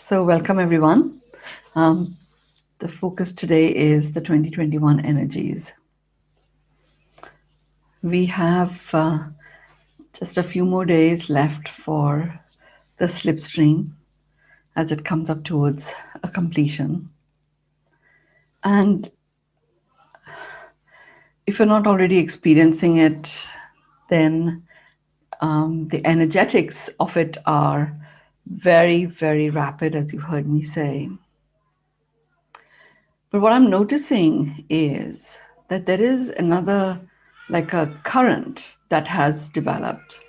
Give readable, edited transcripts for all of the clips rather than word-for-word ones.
So welcome everyone. Um, the focus today is the 2021 energies. We have just a few more days left for the slipstream as it comes up towards a completion. And if you're not already experiencing it, then the energetics of it are very, very rapid, as you heard me say. But what I'm noticing is that there is another, like a current that has developed.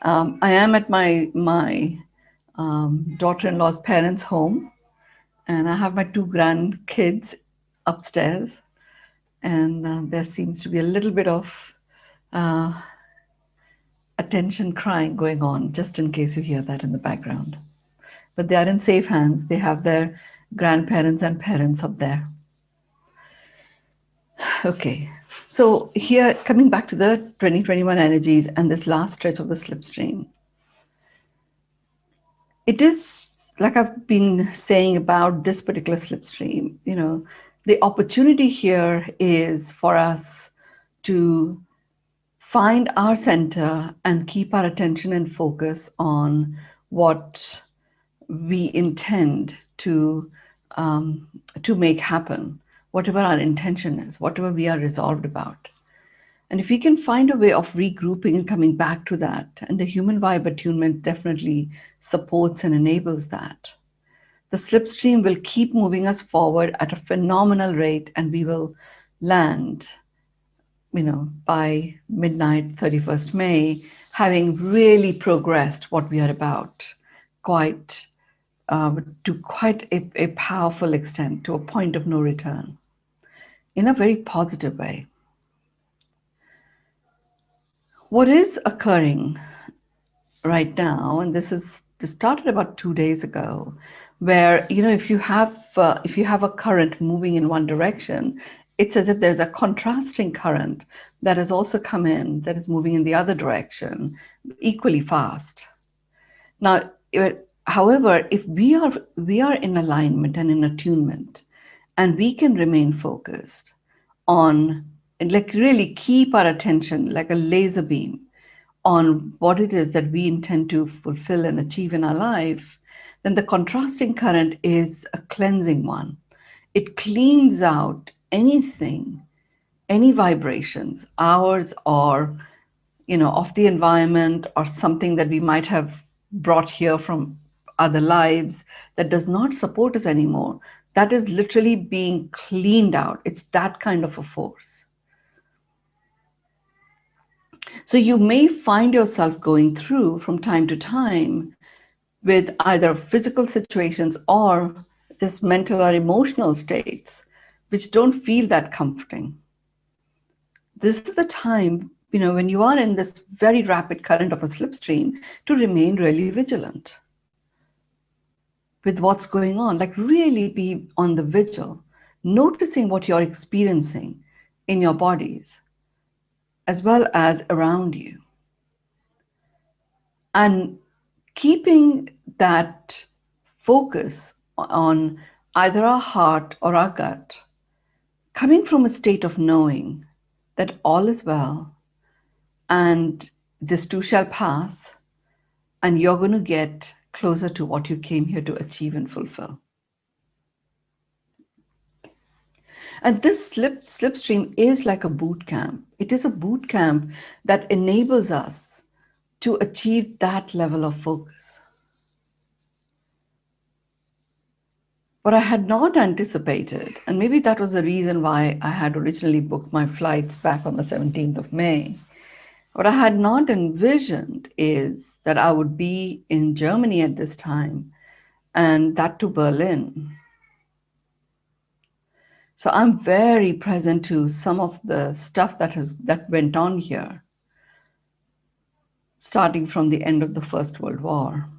I am at my daughter-in-law's parents' home, and I have my two grandkids upstairs, and there seems to be a little bit of uh, attention crying going on, just in case you hear that in the background. But they are in safe hands. They have their grandparents and parents up there. Okay, so here coming back to the 2021 energies and this last stretch of the slipstream, it is like I've been saying about this particular slipstream, the opportunity here is for us to find our center and keep our attention and focus on what we intend to make happen, whatever our intention is, whatever we are resolved about. And if we can find a way of regrouping and coming back to that, and the human vibe attunement definitely supports and enables that, the slipstream will keep moving us forward at a phenomenal rate, and we will land, by midnight, 31st May, having really progressed what we are about quite to quite a powerful extent, to a point of no return, in a very positive way. What is occurring right now, and this started about 2 days ago, where if you have a current moving in one direction, it's as if there's a contrasting current that has also come in that is moving in the other direction equally fast. Now, however, if we are in alignment and in attunement, and we can remain focused on, and like really keep our attention like a laser beam on what it is that we intend to fulfill and achieve in our life, then the contrasting current is a cleansing one. It cleans out anything, any vibrations, ours or of the environment, or something that we might have brought here from other lives that does not support us anymore. That is literally being cleaned out. It's that kind of a force. So you may find yourself going through from time to time with either physical situations or just mental or emotional states which don't feel that comforting. This is the time, when you are in this very rapid current of a slipstream, to remain really vigilant with what's going on. Like really be on the vigil, noticing what you're experiencing in your bodies as well as around you. And keeping that focus on either our heart or our gut, coming from a state of knowing that all is well and this too shall pass, and you're going to get closer to what you came here to achieve and fulfill. And this slipstream is like a boot camp. It is a boot camp that enables us to achieve that level of focus. What I had not anticipated, and maybe that was the reason why I had originally booked my flights back on the 17th of May, what I had not envisioned is that I would be in Germany at this time, and that to Berlin. So I'm very present to some of the stuff that went on here, starting from the end of the First World War.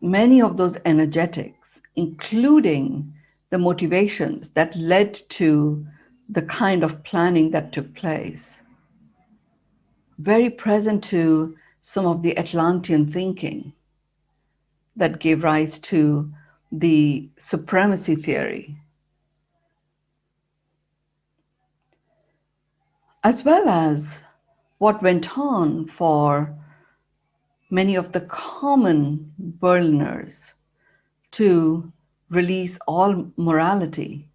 Many of those energetics, including the motivations that led to the kind of planning that took place, very present to some of the Atlantean thinking that gave rise to the supremacy theory, as well as what went on for many of the common Berliners to release all morality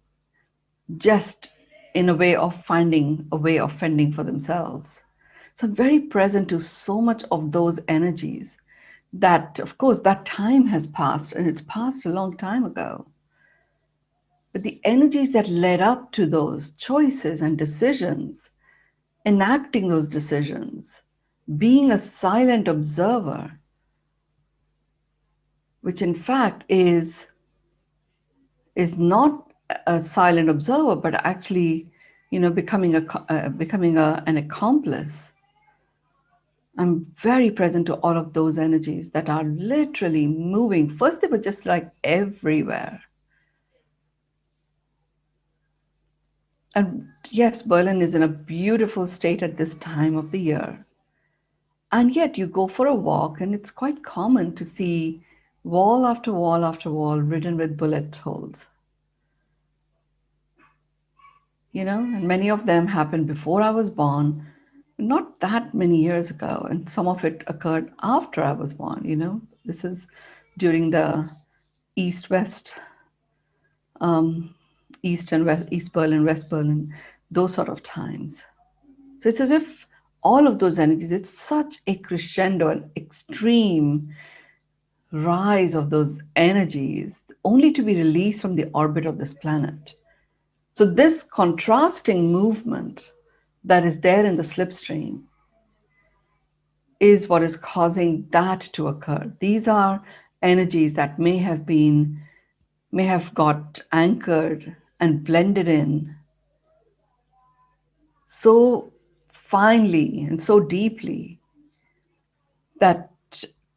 just in a way of finding a way of fending for themselves. So I'm very present to so much of those energies that, of course, that time has passed and it's passed a long time ago. But the energies that led up to those choices and decisions, enacting those decisions, being a silent observer, which in fact is not a silent observer, but actually, becoming an accomplice. I'm very present to all of those energies that are literally moving. First, they were just like everywhere. And yes, Berlin is in a beautiful state at this time of the year. And yet, you go for a walk, and it's quite common to see wall after wall after wall ridden with bullet holes. And many of them happened before I was born, not that many years ago, and some of it occurred after I was born. This is during the East-West, um, East and West, East Berlin, West Berlin, those sort of times. So it's as if all of those energies, it's such a crescendo, an extreme rise of those energies, only to be released from the orbit of this planet. So this contrasting movement that is there in the slipstream is what is causing that to occur. These are energies that may have got anchored and blended in so finely and so deeply that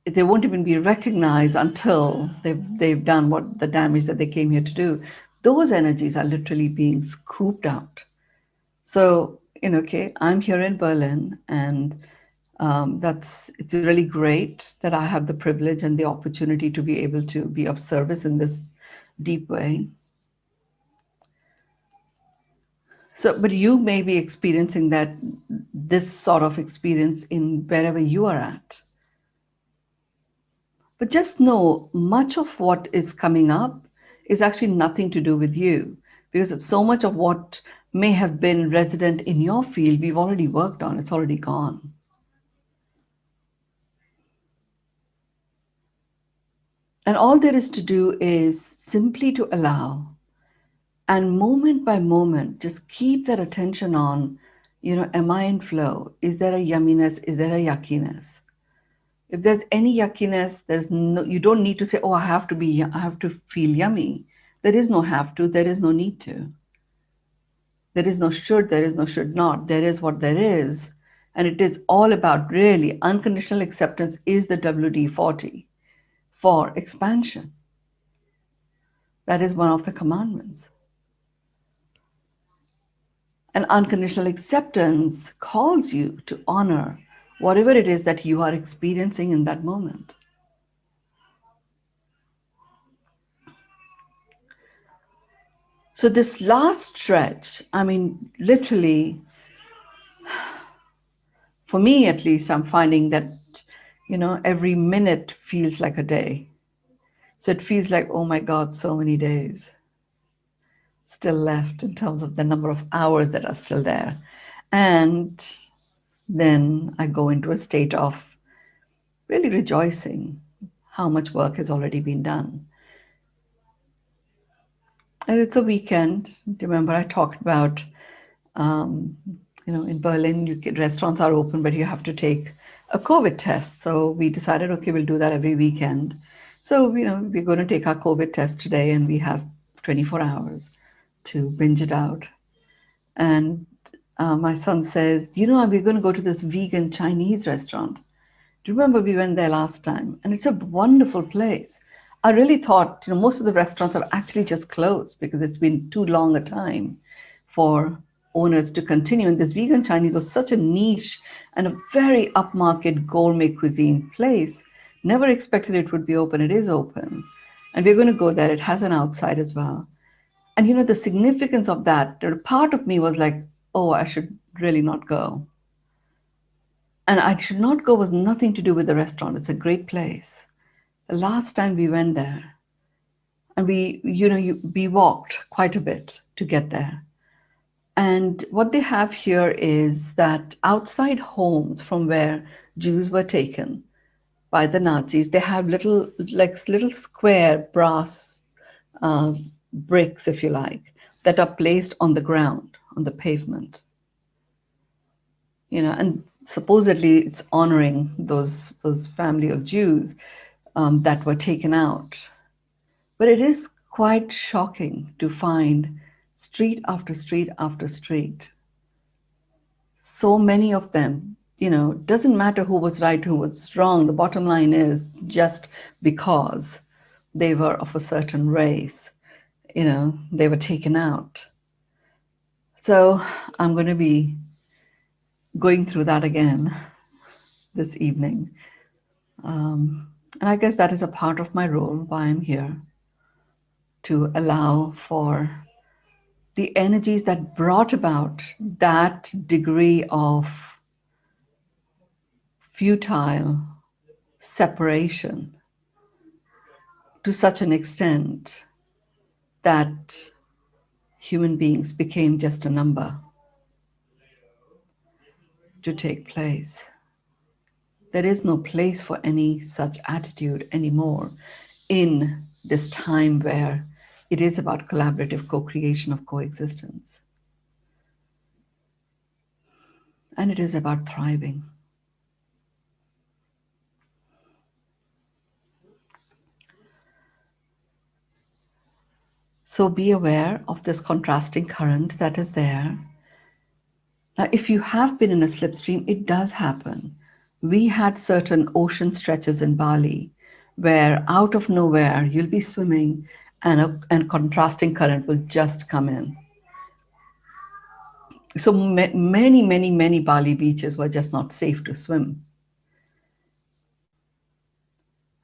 they won't even be recognized until they've done what the damage that they came here to do. Those energies are literally being scooped out. So, okay, I'm here in Berlin, and it's really great that I have the privilege and the opportunity to be able to be of service in this deep way. So, but you may be experiencing this sort of experience in wherever you are at. But just know much of what is coming up is actually nothing to do with you, because it's so much of what may have been resident in your field we've already worked on. It's already gone. And all there is to do is simply to allow, and moment by moment, just keep that attention on, am I in flow? Is there a yumminess? Is there a yuckiness? If there's any yuckiness, you don't need to say, oh, I have to feel yummy. There is no have to, there is no need to. There is no should, there is no should not. There is what there is. And it is all about really unconditional acceptance is the WD-40 for expansion. That is one of the commandments. And unconditional acceptance calls you to honor whatever it is that you are experiencing in that moment. So this last stretch, literally, for me at least, I'm finding that, every minute feels like a day. So it feels like, oh my God, so many days still left in terms of the number of hours that are still there. And then I go into a state of really rejoicing how much work has already been done. And it's a weekend. Remember, I talked about, in Berlin, restaurants are open, but you have to take a COVID test. So we decided, okay, we'll do that every weekend. So, we're going to take our COVID test today, and we have 24 hours to binge it out. And my son says, we're going to go to this vegan Chinese restaurant. Do you remember we went there last time? And it's a wonderful place. I really thought, most of the restaurants have actually just closed because it's been too long a time for owners to continue. And this vegan Chinese was such a niche and a very upmarket gourmet cuisine place Never expected it would be open. It is open. And we're going to go there. It has an outside as well. And the significance of that, part of me was like, oh, I should really not go. And I should not go was nothing to do with the restaurant. It's a great place. The last time we went there, and we walked quite a bit to get there. And what they have here is that outside homes from where Jews were taken by the Nazis, they have little square brass uh, bricks, if you like, that are placed on the ground, on the pavement. And supposedly it's honoring those family of Jews that were taken out. But it is quite shocking to find street after street after street, so many of them. Doesn't matter who was right, who was wrong. The bottom line is just because they were of a certain race, they were taken out. So I'm going to be going through that again this evening. And I guess that is a part of my role, why I'm here, to allow for the energies that brought about that degree of futile separation to such an extent that human beings became just a number to take place. There is no place for any such attitude anymore in this time where it is about collaborative co-creation of coexistence. And it is about thriving. So be aware of this contrasting current that is there. Now, if you have been in a slipstream, it does happen. We had certain ocean stretches in Bali where out of nowhere you'll be swimming and contrasting current will just come in. So many Bali beaches were just not safe to swim.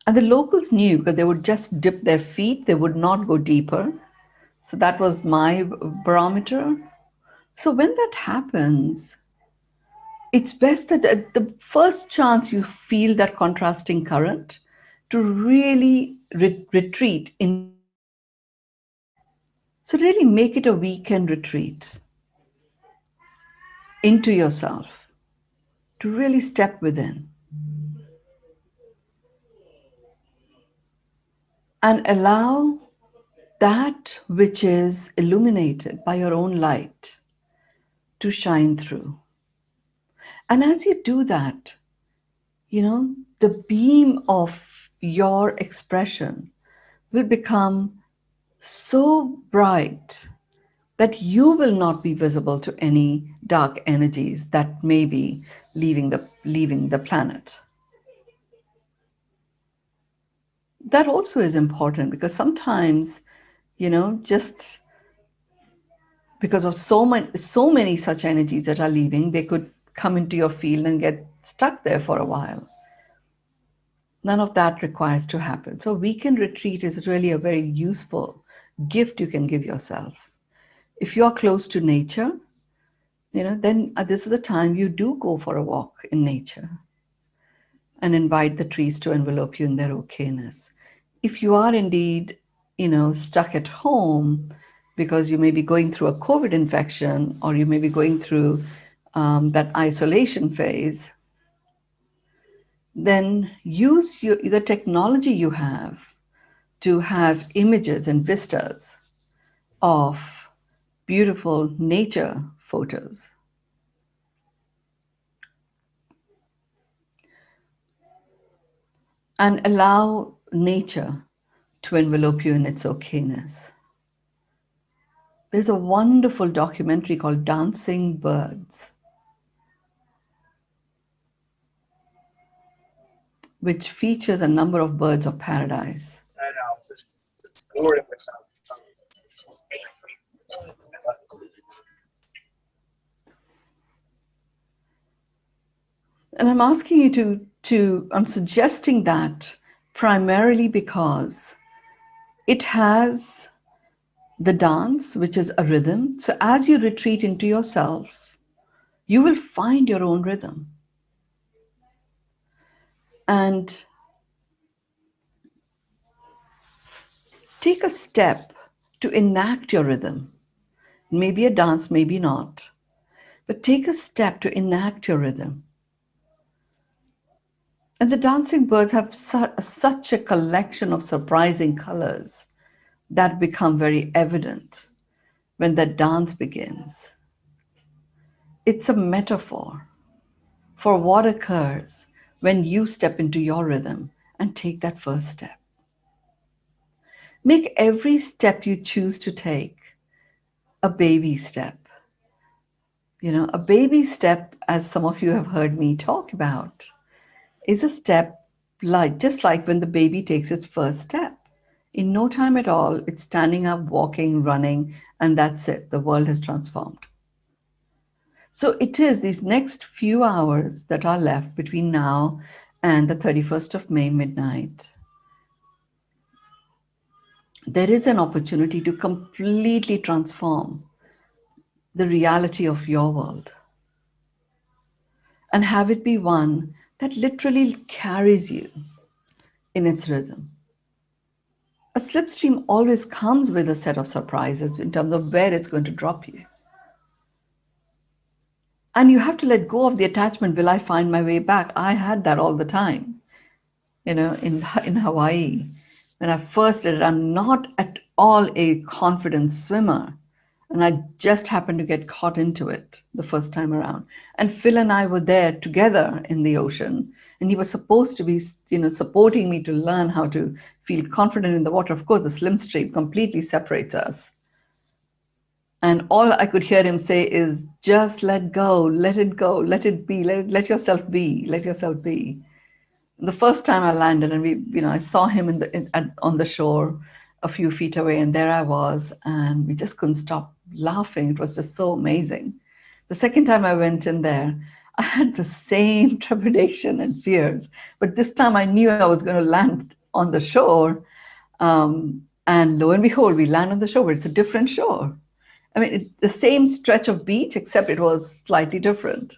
And the locals knew because they would just dip their feet, they would not go deeper. So that was my barometer. So when that happens, it's best that at the first chance you feel that contrasting current, to really retreat into yourself. So really make it a weekend retreat into yourself, to really step within and allow that which is illuminated by your own light to shine through. And as you do that, the beam of your expression will become so bright that you will not be visible to any dark energies that may be leaving the planet. That also is important because sometimes, just because of so many such energies that are leaving, they could come into your field and get stuck there for a while. None of that requires to happen. So weekend retreat is really a very useful gift you can give yourself. If you are close to nature, then this is the time you do go for a walk in nature and invite the trees to envelope you in their okayness. If you are indeed, stuck at home because you may be going through a COVID infection or you may be going through that isolation phase, then use the technology you have to have images and vistas of beautiful nature photos. And allow nature to envelope you in its okayness. There's a wonderful documentary called Dancing Birds, which features a number of birds of paradise. And I'm asking you I'm suggesting that primarily because it has the dance, which is a rhythm. So as you retreat into yourself, you will find your own rhythm. And take a step to enact your rhythm. Maybe a dance, maybe not. But take a step to enact your rhythm. And the dancing birds have such a collection of surprising colors that become very evident when the dance begins. It's a metaphor for what occurs when you step into your rhythm and take that first step. Make every step you choose to take a baby step. A baby step, as some of you have heard me talk about, is a step just like when the baby takes its first step. In no time at all, it's standing up, walking, running, and that's it. The world has transformed. So it is these next few hours that are left between now and the 31st of May midnight. There is an opportunity to completely transform the reality of your world and have it be one that literally carries you in its rhythm. A slipstream always comes with a set of surprises in terms of where it's going to drop you. And you have to let go of the attachment. Will I find my way back? I had that all the time, in Hawaii. When I first did it, I'm not at all a confident swimmer. And I just happened to get caught into it the first time around. And Phil and I were there together in the ocean. And he was supposed to be, supporting me to learn how to feel confident in the water. Of course, the slim stream completely separates us. And all I could hear him say is, just let go, let it go, let it be, let yourself be, let yourself be. The first time I landed, and I saw him on the shore a few feet away, and there I was, and we just couldn't stop laughing. It was just so amazing. The second time I went in there, I had the same trepidation and fears, but this time I knew I was going to land on the shore. And lo and behold, we land on the shore, but it's a different shore. I mean, it's the same stretch of beach, except it was slightly different.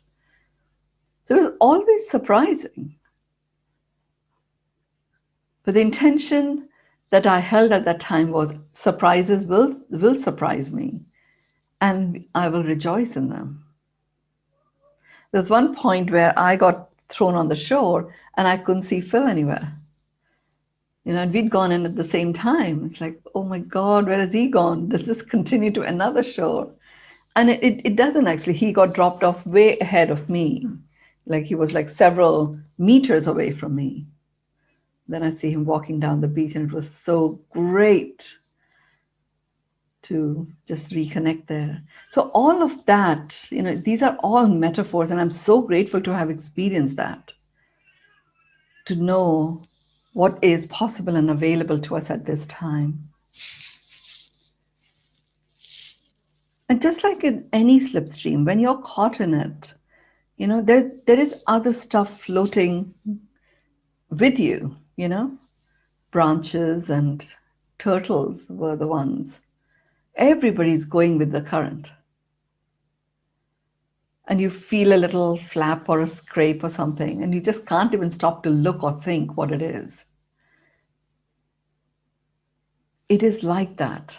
So it was always surprising. But the intention that I held at that time was surprises will surprise me, and I will rejoice in them. There's one point where I got thrown on the shore and I couldn't see Phil anywhere. And we'd gone in at the same time. It's like, oh my God, where has he gone? Does this continue to another shore? And it doesn't actually. He got dropped off way ahead of me. Like he was like several meters away from me. Then I see him walking down the beach, and it was so great to just reconnect there. So all of that, these are all metaphors, and I'm so grateful to have experienced that, to know what is possible and available to us at this time. And just like in any slipstream, when you're caught in it, there is other stuff floating with you, branches and turtles were the ones. Everybody's going with the current. And you feel a little flap or a scrape or something, and you just can't even stop to look or think what it is. It is like that.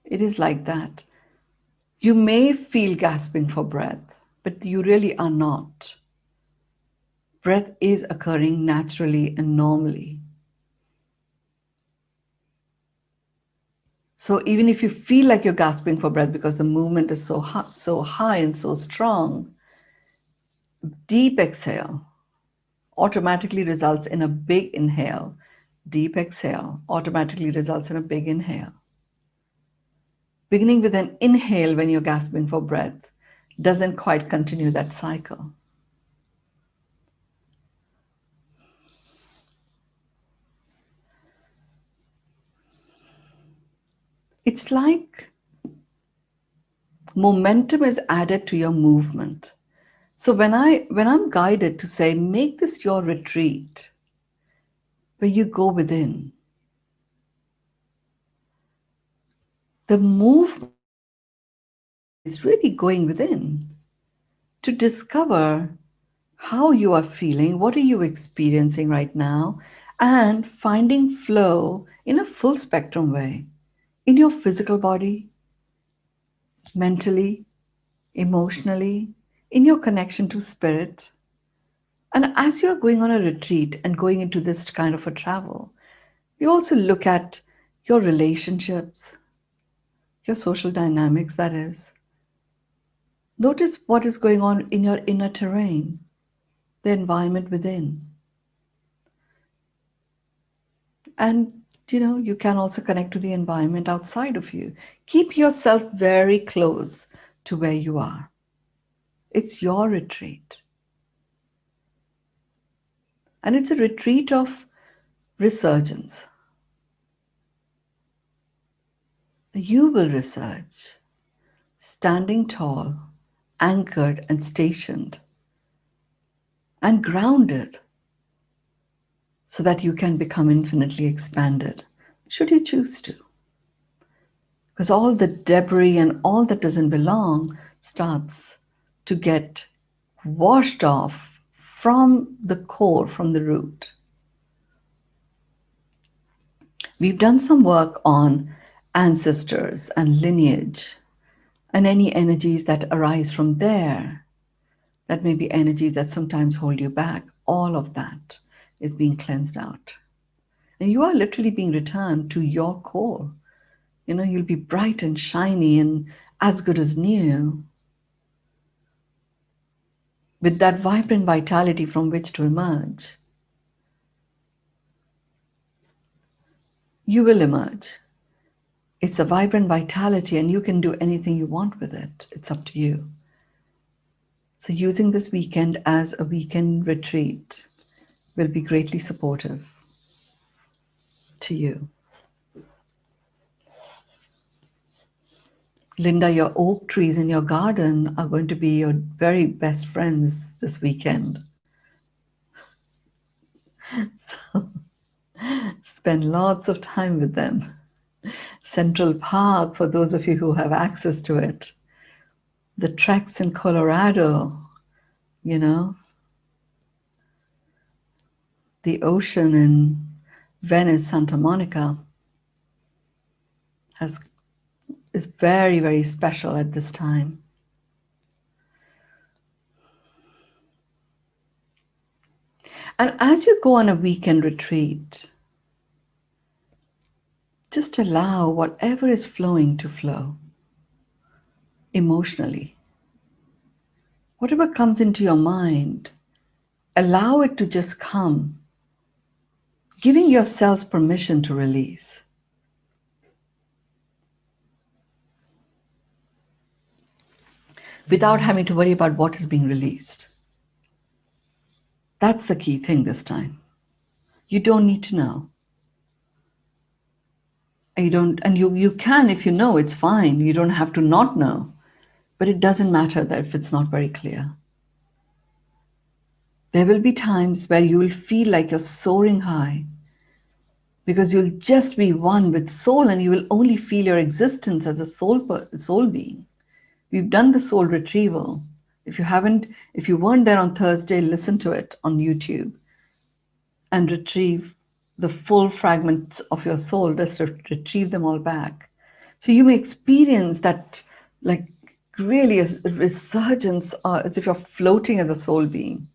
It is like that. You may feel gasping for breath, but you really are not. Breath is occurring naturally and normally. So even if you feel like you're gasping for breath because the movement is so high and so strong, deep exhale automatically results in a big inhale. Deep exhale automatically results in a big inhale. Beginning with an inhale when you're gasping for breath doesn't quite continue that cycle. It's like Momentum is added to your movement. So when I'm guided to say, make this your retreat, where you go within, the movement is really going within to discover how you are feeling, what are you experiencing right now, and finding flow in a full spectrum way in your physical body, mentally, emotionally, in your connection to spirit. And as you're going on a retreat and going into this kind of a travel, you also look at your relationships, your social dynamics, that is. Notice what is going on in your inner terrain, the environment within. And you can also connect to the environment outside of you. Keep yourself very close to where you are. It's your retreat. And it's a retreat of resurgence. You will resurge, standing tall, anchored and stationed, and grounded, so that you can become infinitely expanded, should you choose to. Because all the debris and all that doesn't belong starts to get washed off from the core, from the root. We've done some work on ancestors and lineage and any energies that arise from there. That may be energies that sometimes hold you back. All of that is being cleansed out. And you are literally being returned to your core. You'll be bright and shiny and as good as new, with that vibrant vitality from which to emerge. You will emerge. It's a vibrant vitality, and you can do anything you want with it. It's up to you. So using this weekend as a weekend retreat will be greatly supportive to you. Linda, your oak trees in your garden are going to be your very best friends this weekend. So spend lots of time with them. Central Park, for those of you who have access to it. The treks in Colorado, the ocean in Venice, Santa Monica is very, very special at this time. And as you go on a weekend retreat, just allow whatever is flowing to flow emotionally. Whatever comes into your mind, allow it to just come, giving yourselves permission to release. Without having to worry about what is being released. That's the key thing this time. You don't need to know. You can, if you know, it's fine. You don't have to not know. But it doesn't matter that if it's not very clear. There will be times where you will feel like you're soaring high, because you'll just be one with soul, and you will only feel your existence as a soul being. We've done the soul retrieval. If you weren't there on Thursday, listen to it on YouTube and retrieve the full fragments of your soul. Just retrieve them all back. So you may experience that, like, really a resurgence, as if you're floating as a soul being.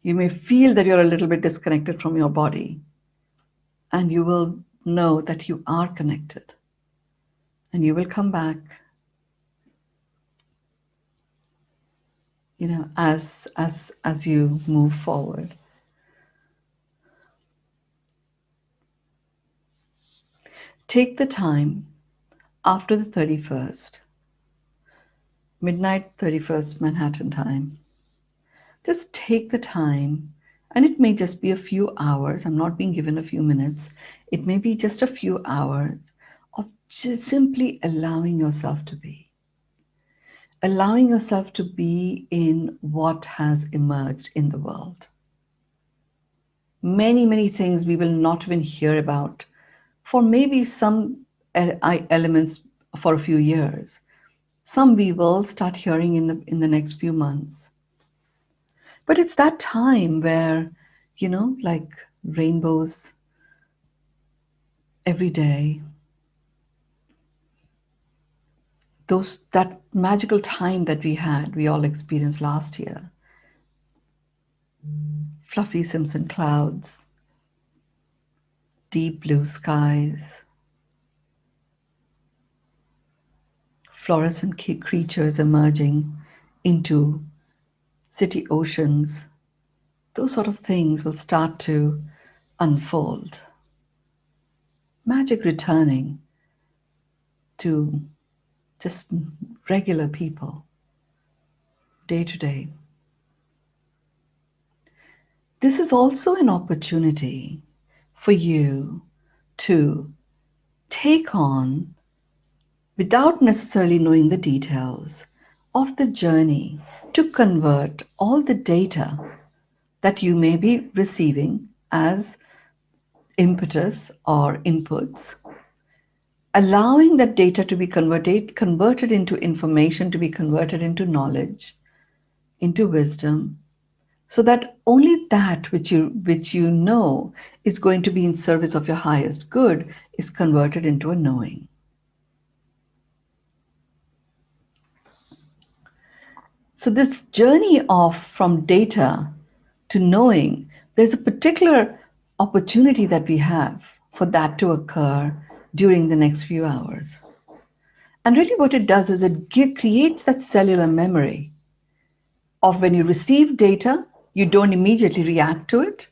You may feel that you're a little bit disconnected from your body, and you will know that you are connected, and you will come back, as you move forward. Take the time after the 31st, midnight 31st Manhattan time. Just take the time, and it may just be a few hours. I'm not being given a few minutes. It may be just a few hours of just simply allowing yourself to be. allowing yourself to be in what has emerged in the world. Many, many things we will not even hear about for maybe some elements for a few years. Some we will start hearing in the next few months. But it's that time where, like rainbows every day, that magical time that we all experienced last year, fluffy Simpson clouds, deep blue skies, fluorescent creatures emerging into city oceans, those sort of things will start to unfold. Magic returning to just regular people, day to day. This is also an opportunity for you to take on, without necessarily knowing the details, of the journey to convert all the data that you may be receiving as impetus or inputs, allowing that data to be converted into information, to be converted into knowledge, into wisdom, so that only that which you know is going to be in service of your highest good is converted into a knowing. So this journey of from data to knowing, there's a particular opportunity that we have for that to occur during the next few hours. And really what it does is it creates that cellular memory of when you receive data, you don't immediately react to it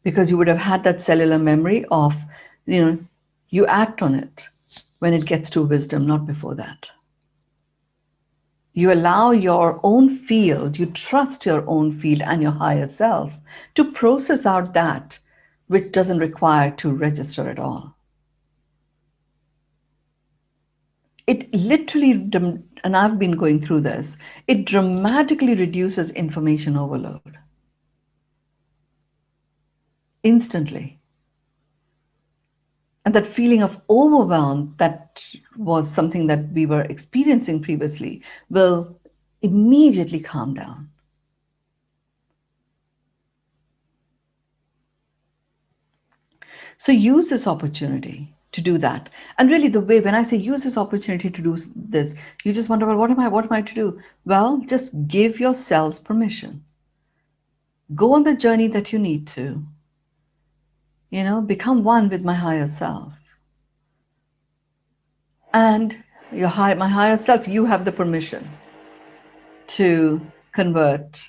because you would have had that cellular memory of, you act on it when it gets to wisdom, not before that. You allow your own field, you trust your own field and your higher self to process out that which doesn't require to register at all. It literally, and I've been going through this, it dramatically reduces information overload. Instantly. And that feeling of overwhelm that was something that we were experiencing previously will immediately calm down. So use this opportunity to do that. And really the way, when I say use this opportunity to do this, you just wonder, well, what am I to do? Well, just give yourselves permission. Go on the journey that you need to. Become one with my higher self. And my higher self, you have the permission to convert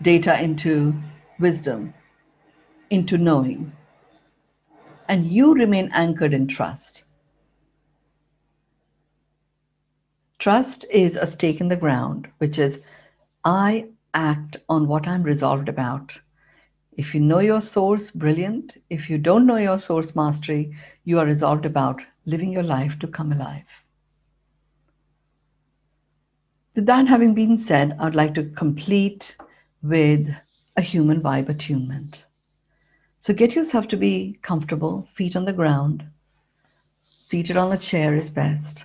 data into wisdom, into knowing. And you remain anchored in trust. Trust is a stake in the ground, which is I act on what I'm resolved about. If you know your source, brilliant. If you don't know your source mastery, you are resolved about living your life to come alive. With that having been said, I'd like to complete with a human vibe attunement. So get yourself to be comfortable, feet on the ground. Seated on a chair is best.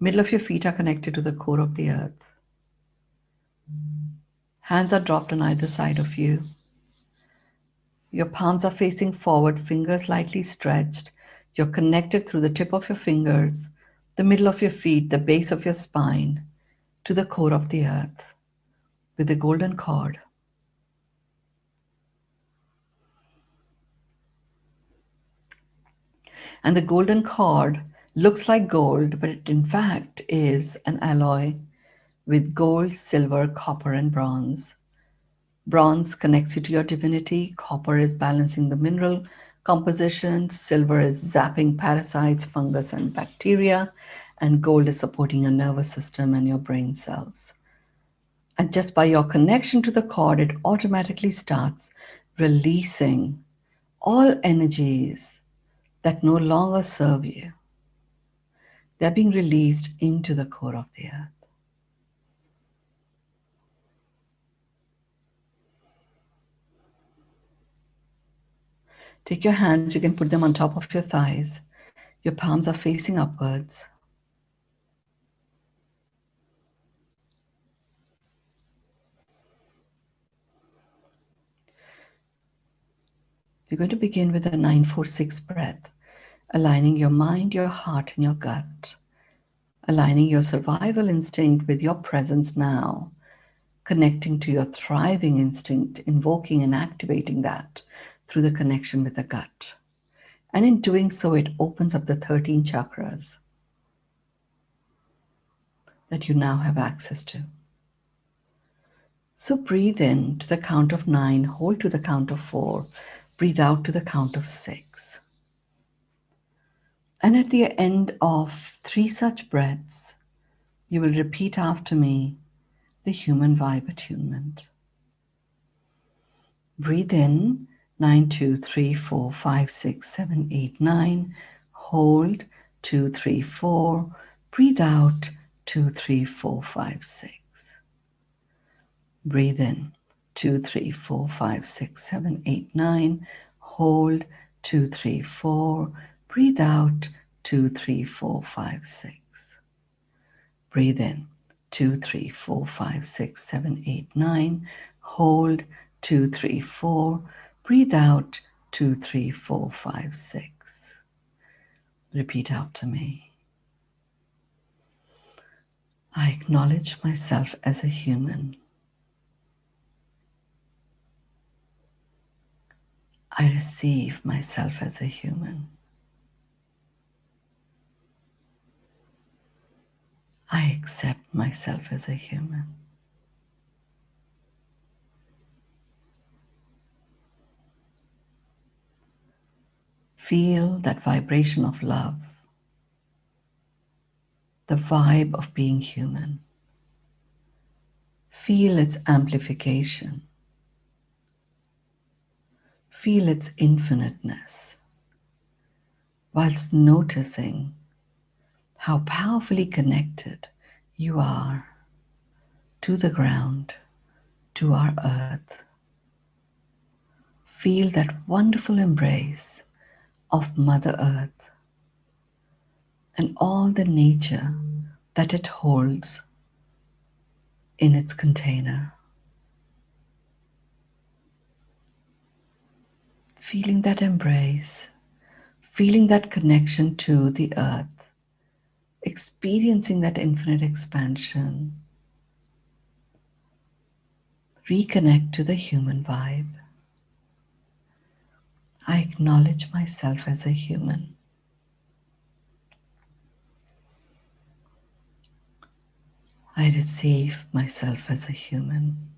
Middle of your feet are connected to the core of the earth. Hands are dropped on either side of you. Your palms are facing forward, fingers lightly stretched. You're connected through the tip of your fingers, the middle of your feet, the base of your spine, to the core of the earth with the golden cord. And the golden cord looks like gold, but it in fact is an alloy with gold, silver, copper, and bronze. Bronze connects you to your divinity, copper is balancing the mineral composition, silver is zapping parasites, fungus, and bacteria, and gold is supporting your nervous system and your brain cells. And just by your connection to the cord, it automatically starts releasing all energies that no longer serve you. They're being released into the core of the earth. Take your hands, you can put them on top of your thighs. Your palms are facing upwards. You're going to begin with a 9-4-6 breath, aligning your mind, your heart, and your gut, aligning your survival instinct with your presence now, connecting to your thriving instinct, invoking and activating that through the connection with the gut. And in doing so, it opens up the 13 chakras that you now have access to. So breathe in to the count of 9, hold to the count of 4, breathe out to the count of 6. And at the end of 3 such breaths, you will repeat after me the human vibe attunement. Breathe in 9, 2, 3, 4, 5, 6, 7, 8, 9. Hold 2, 3, 4. Breathe out 2, 3, 4, 5, 6. Breathe in 2, 3, 4, 5, 6, 7, 8, 9. Hold 2, 3, 4. Breathe out 2, 3, 4, 5, 6. Breathe in 2, 3, 4, 5, 6, 7, 8, 9. Hold 2, 3, 4. Breathe out 2, 3, 4, 5, 6. Repeat after me. I acknowledge myself as a human. I receive myself as a human. I accept myself as a human. Feel that vibration of love, the vibe of being human. Feel its amplification. Feel its infiniteness, whilst noticing how powerfully connected you are to the ground, to our earth. Feel that wonderful embrace of Mother Earth and all the nature that it holds in its container. Feeling that embrace, feeling that connection to the earth, experiencing that infinite expansion. Reconnect to the human vibe. I acknowledge myself as a human. I receive myself as a human.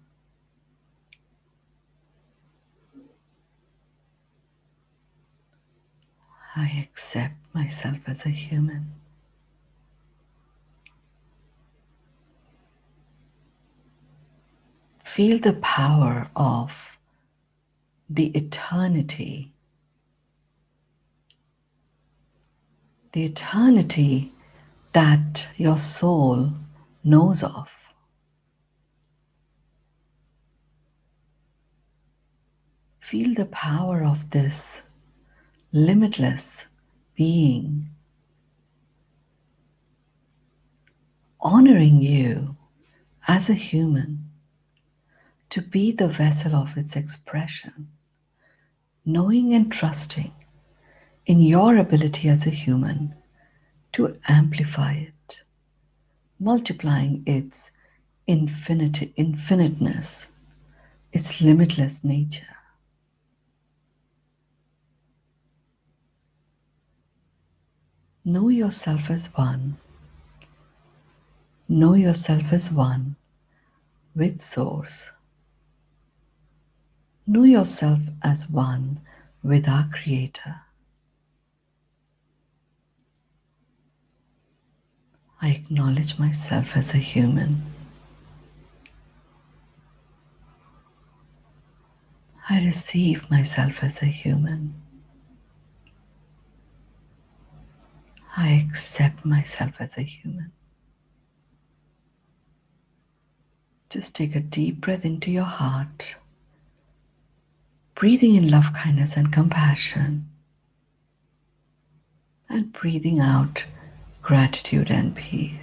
I accept myself as a human. Feel the power of the eternity that your soul knows of. Feel the power of this limitless being honoring you as a human to be the vessel of its expression, knowing and trusting in your ability as a human to amplify it, multiplying its infiniteness, its limitless nature. Know yourself as one. Know yourself as one with Source. Know yourself as one with our Creator. I acknowledge myself as a human. I receive myself as a human. I accept myself as a human. Just take a deep breath into your heart, breathing in love, kindness, and compassion, and breathing out gratitude and peace.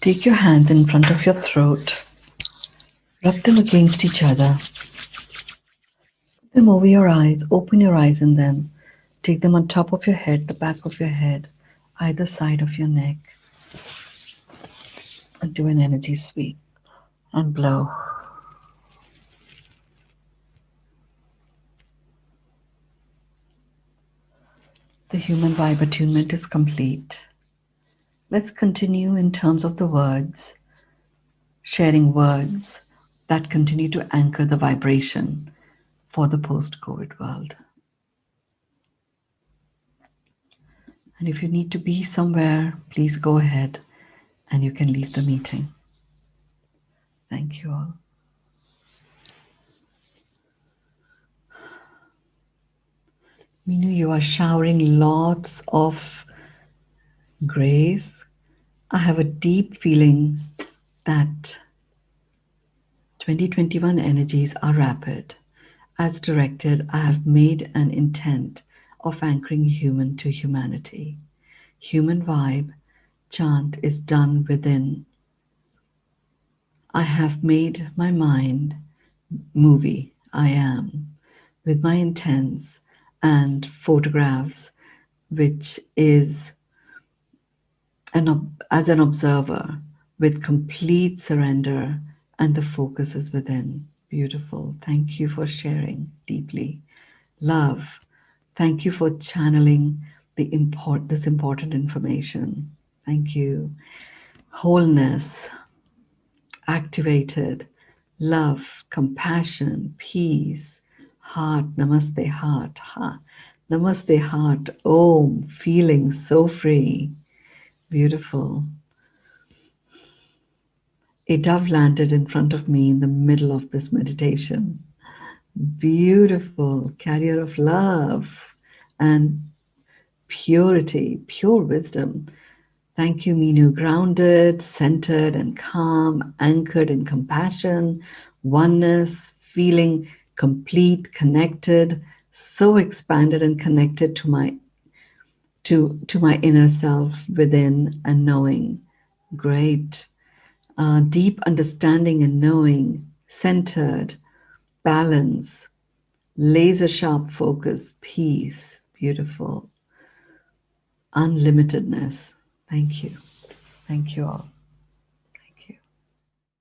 Take your hands in front of your throat, rub them against each other, put them over your eyes, open your eyes in them, take them on top of your head, the back of your head, either side of your neck, and do an energy sweep and blow. The human vibe attunement is complete. Let's continue in terms of the words, sharing words that continue to anchor the vibration for the post COVID world. And if you need to be somewhere, please go ahead and you can leave the meeting. Thank you all. Mynoo, you are showering lots of grace. I have a deep feeling that 2021 energies are rapid. As directed, I have made an intent of anchoring human to humanity. Human vibe chant is done within. I have made my mind movie. I am with my intents and photographs, which is as an observer with complete surrender, and the focus is within. Beautiful. Thank you for sharing deeply. Love. Thank you for channeling this important information. Thank you. Wholeness. Activated. Love, compassion, peace. Heart. Namaste, heart. Namaste, heart. Om. Feeling so free. Beautiful. A dove landed in front of me in the middle of this meditation. Beautiful, carrier of love and purity, pure wisdom. Thank you, Mynoo. Grounded, centered, and calm, anchored in compassion, oneness, feeling complete, connected, so expanded and connected to my inner self within and knowing. Great. Deep understanding and knowing, centered, balance, laser sharp focus, peace, beautiful, unlimitedness. Thank you. Thank you all.